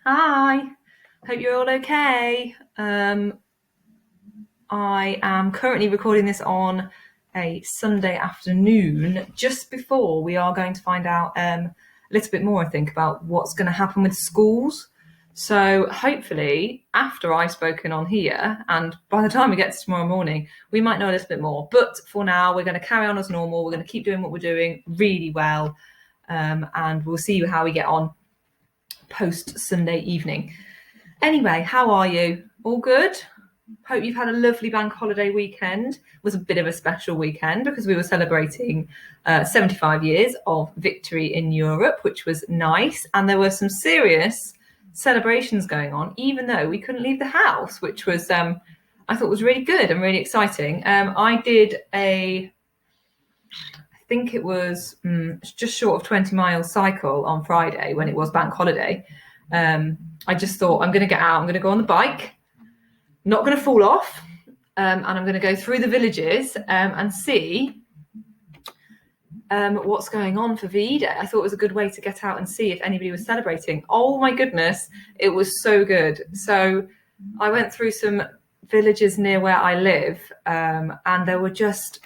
Hi, hope you're all okay. I am currently recording this on a Sunday afternoon, just before we are going to find out a little bit more, I think, about what's going to happen with schools. So hopefully, after I've spoken on here, and by the time we get to tomorrow morning, we might know a little bit more. But for now, we're going to carry on as normal. We're going to keep doing what we're doing really well, and we'll see how we get on post Sunday evening. Anyway, how are you? All good? Hope you've had a lovely bank holiday weekend. It was a bit of a special weekend because we were celebrating 75 years of victory in Europe, which was nice. And there were some serious celebrations going on, even though we couldn't leave the house, which was, I thought was really good and really exciting. I did I think it was just short of 20-mile cycle on Friday when it was bank holiday. I just thought, I'm going to get out, I'm going to go on the bike, not going to fall off, and I'm going to go through the villages and see what's going on for VE Day. I thought it was a good way to get out and see if anybody was celebrating. Oh my goodness, it was so good. So I went through some villages near where I live, and there were just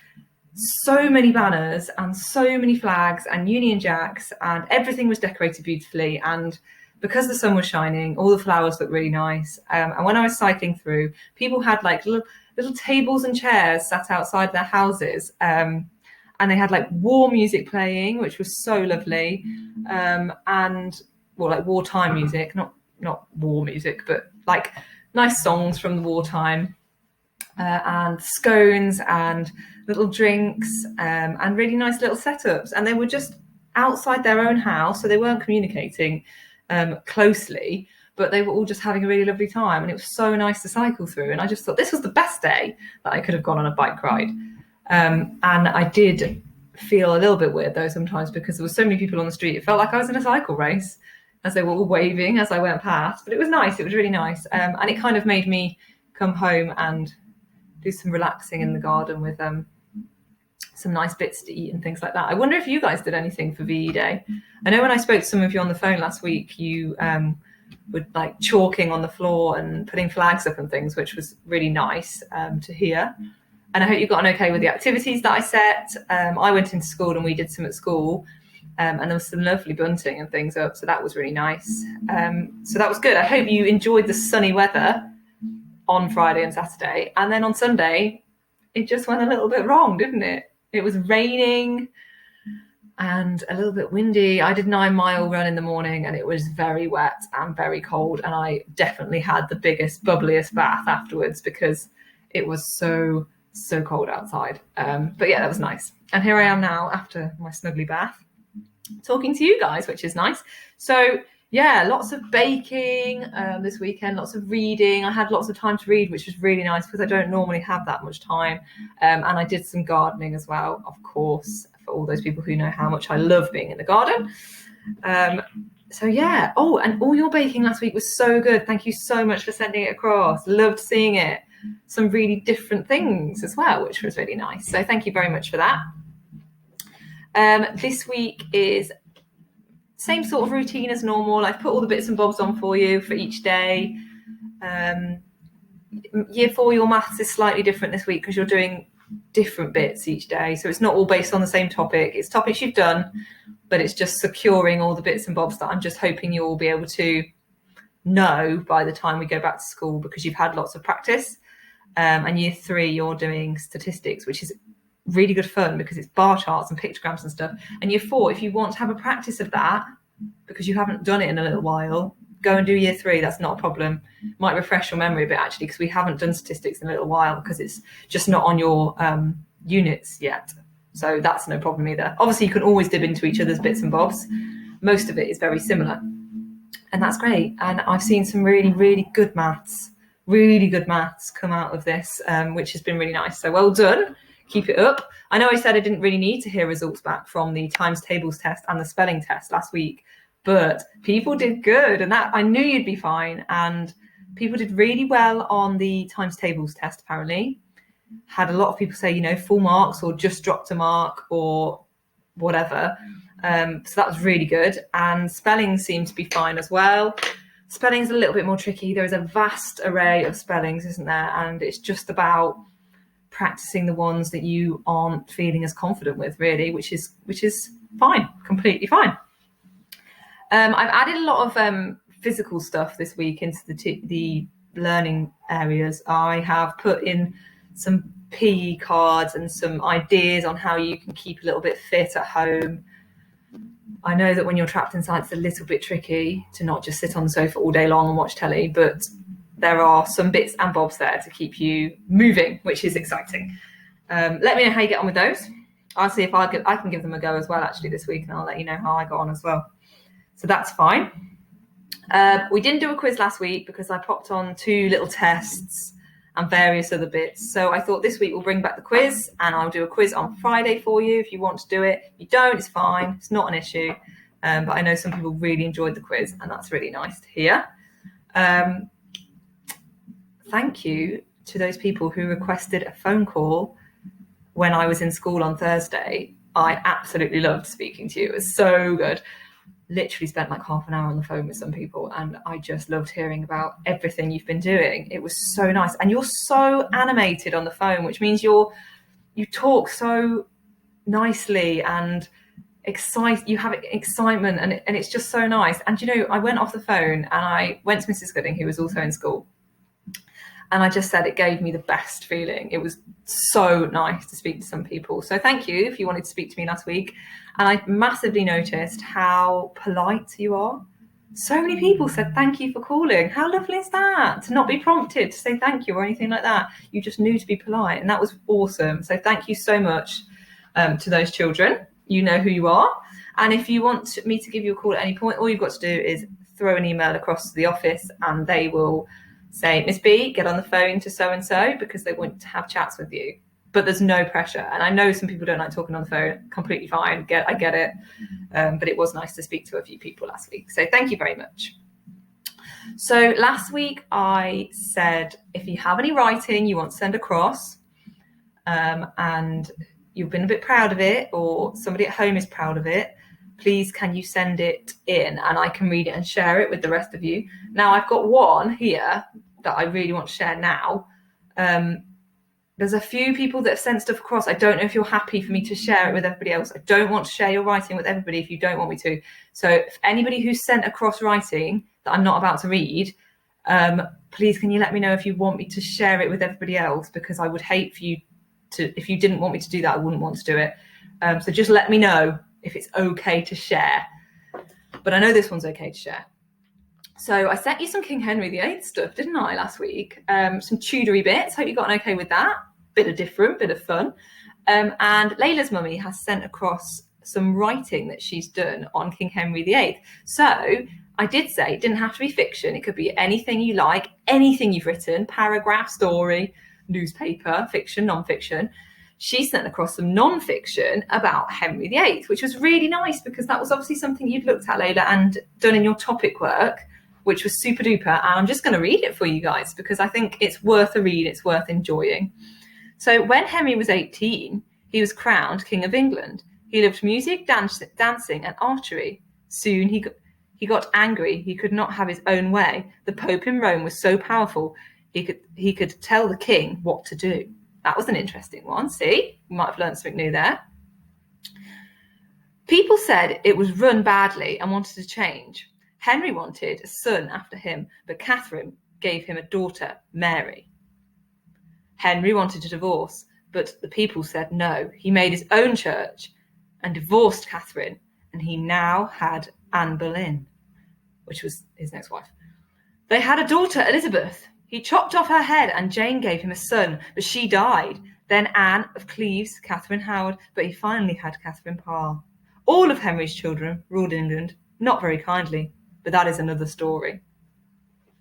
so many banners and so many flags and Union Jacks, and everything was decorated beautifully. And because the sun was shining, all the flowers looked really nice. And when I was cycling through, people had like little tables and chairs sat outside their houses. And they had like war music playing, which was so lovely. And well, like wartime music, not war music, but like nice songs from the wartime. And scones and little drinks, and really nice little setups. And they were just outside their own house, so they weren't communicating closely, but they were all just having a really lovely time. And it was so nice to cycle through. And I just thought this was the best day that I could have gone on a bike ride. And I did feel a little bit weird though sometimes, because there were so many people on the street. It felt like I was in a cycle race as they were all waving as I went past. But it was nice. It was really nice. And it kind of made me come home and do some relaxing in the garden with some nice bits to eat and things like that. I wonder if you guys did anything for VE Day. I know when I spoke to some of you on the phone last week, you were like chalking on the floor and putting flags up and things, which was really nice to hear. And I hope you got on okay with the activities that I set. I went into school and we did some at school, and there was some lovely bunting and things up, so that was really nice. So that was good. I hope you enjoyed the sunny weather on Friday and Saturday. And then on Sunday, it just went a little bit wrong, didn't it? It was raining and a little bit windy. I did 9-mile run in the morning and it was very wet and very cold. And I definitely had the biggest, bubbliest bath afterwards because it was so cold outside. But yeah, that was nice. And here I am now after my snuggly bath, talking to you guys, which is nice. So yeah, lots of baking this weekend, lots of reading. I had lots of time to read, which was really nice because I don't normally have that much time. And I did some gardening as well, of course, for all those people who know how much I love being in the garden. So yeah. Oh, and all your baking last week was so good. Thank you so much for sending it across. Loved seeing it. Some really different things as well, which was really nice. So thank you very much for that. This week is same sort of routine as normal. I've put all the bits and bobs on for you for each day. Year 4, your maths is slightly different this week because you're doing different bits each day. So it's not all based on the same topic. It's topics you've done, but it's just securing all the bits and bobs that I'm just hoping you'll be able to know by the time we go back to school, because you've had lots of practice. And year 3, you're doing statistics, which is really good fun because it's bar charts and pictograms and stuff. And year 4, if you want to have a practice of that because you haven't done it in a little while, go and do year 3. That's not a problem. Might refresh your memory a bit actually, because we haven't done statistics in a little while because it's just not on your units yet. So that's no problem either. Obviously you can always dip into each other's bits and bobs. Most of it is very similar, and that's great. And I've seen some really good maths come out of this, which has been really nice. So well done. Keep it up. I know I said I didn't really need to hear results back from the times tables test and the spelling test last week, but people did good, and that I knew you'd be fine. And people did really well on the times tables test, apparently. Had a lot of people say, full marks or just dropped a mark or whatever. So that was really good. And spelling seemed to be fine as well. Spelling's a little bit more tricky. There is a vast array of spellings, isn't there? And it's just about practicing the ones that you aren't feeling as confident with, really, which is fine, completely fine. I've added a lot of physical stuff this week into the learning areas. I have put in some PE cards and some ideas on how you can keep a little bit fit at home. I know that when you're trapped inside, it's a little bit tricky to not just sit on the sofa all day long and watch telly, but there are some bits and bobs there to keep you moving, which is exciting. Let me know how you get on with those. I'll see if I can give them a go as well, actually, this week, and I'll let you know how I got on as well. So that's fine. We didn't do a quiz last week because I popped on 2 little tests and various other bits. So I thought this week we'll bring back the quiz, and I'll do a quiz on Friday for you if you want to do it. If you don't, it's fine. It's not an issue. But I know some people really enjoyed the quiz, and that's really nice to hear. Thank you to those people who requested a phone call when I was in school on Thursday. I absolutely loved speaking to you. It was so good. Literally spent like half an hour on the phone with some people, and I just loved hearing about everything you've been doing. It was so nice. And you're so animated on the phone, which means you talk so nicely and you have excitement, and it's just so nice. And I went off the phone and I went to Mrs. Gooding, who was also in school, and I just said it gave me the best feeling. It was so nice to speak to some people. So thank you if you wanted to speak to me last week. And I massively noticed how polite you are. So many people said thank you for calling. How lovely is that? To not be prompted to say thank you or anything like that. You just knew to be polite, and that was awesome. So thank you so much to those children. You know who you are. And if you want me to give you a call at any point, all you've got to do is throw an email across to the office, and they will say, Miss B, get on the phone to so-and-so, because they want to have chats with you. But there's no pressure. And I know some people don't like talking on the phone. Completely fine. I get it. But it was nice to speak to a few people last week. So thank you very much. So last week I said, if you have any writing you want to send across, and you've been a bit proud of it, or somebody at home is proud of it, please can you send it in, and I can read it and share it with the rest of you. Now I've got one here that I really want to share now. There's a few people that have sent stuff across. I don't know if you're happy for me to share it with everybody else. I don't want to share your writing with everybody if you don't want me to. So if anybody who's sent across writing that I'm not about to read, please can you let me know if you want me to share it with everybody else, because I would hate for you to, if you didn't want me to do that, I wouldn't want to do it. So just let me know if it's okay to share. But I know this one's okay to share. So I sent you some King Henry VIII stuff, didn't I, last week? Some Tudory bits. Hope you got an okay with that. Bit of different, bit of fun. And Layla's mummy has sent across some writing that she's done on King Henry VIII. So I did say it didn't have to be fiction. It could be anything you like, anything you've written, paragraph, story, newspaper, fiction, non-fiction. She sent across some non-fiction about Henry VIII, which was really nice, because that was obviously something you'd looked at, Layla, and done in your topic work, which was super duper. And I'm just going to read it for you guys, because I think it's worth a read. It's worth enjoying. So when Henry was 18, he was crowned King of England. He loved music, dancing and archery. Soon he got angry. He could not have his own way. The Pope in Rome was so powerful, he could tell the king what to do. That was an interesting one. See, you might have learned something new there. People said it was run badly and wanted to change. Henry wanted a son after him, but Catherine gave him a daughter, Mary. Henry wanted a divorce, but the people said no. He made his own church and divorced Catherine, and he now had Anne Boleyn, which was his next wife. They had a daughter, Elizabeth. He chopped off her head, and Jane gave him a son, but she died. Then Anne of Cleves, Catherine Howard, but he finally had Catherine Parr. All of Henry's children ruled England, not very kindly, but that is another story.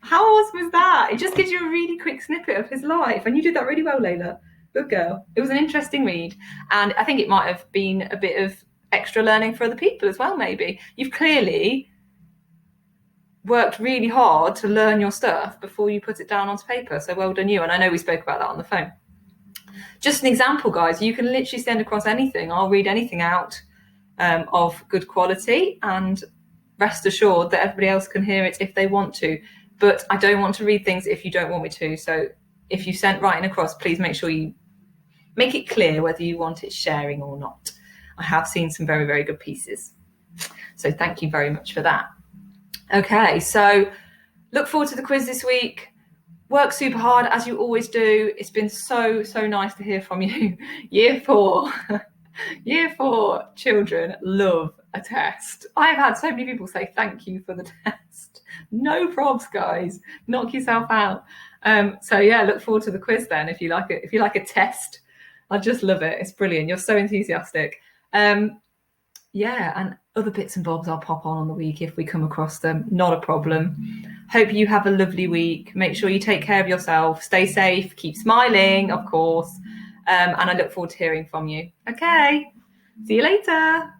How awesome was that? It just gives you a really quick snippet of his life, and you did that really well, Layla. Good girl. It was an interesting read, and I think it might have been a bit of extra learning for other people as well, maybe. You've clearly worked really hard to learn your stuff before you put it down onto paper, so well done you. And I know we spoke about that on the phone. Just an example, guys, you can literally send across anything. I'll read anything out of good quality, and rest assured that everybody else can hear it if they want to. But I don't want to read things if you don't want me to. So if you sent writing across, please make sure you make it clear whether you want it sharing or not. I have seen some very, very good pieces. So thank you very much for that. Okay, so look forward to the quiz this week. Work super hard as you always do. It's been so nice to hear from you. Year 4 children love a test. I've had so many people say thank you for the test. No probs, guys. Knock yourself out. So yeah, look forward to the quiz then. If you like it, if you like a test, I just love it. It's brilliant. You're so enthusiastic. Yeah, and other bits and bobs I'll pop on the week if we come across them. Not a problem. Hope you have a lovely week. Make sure you take care of yourself. Stay safe. Keep smiling, of course. And I look forward to hearing from you. Okay. See you later.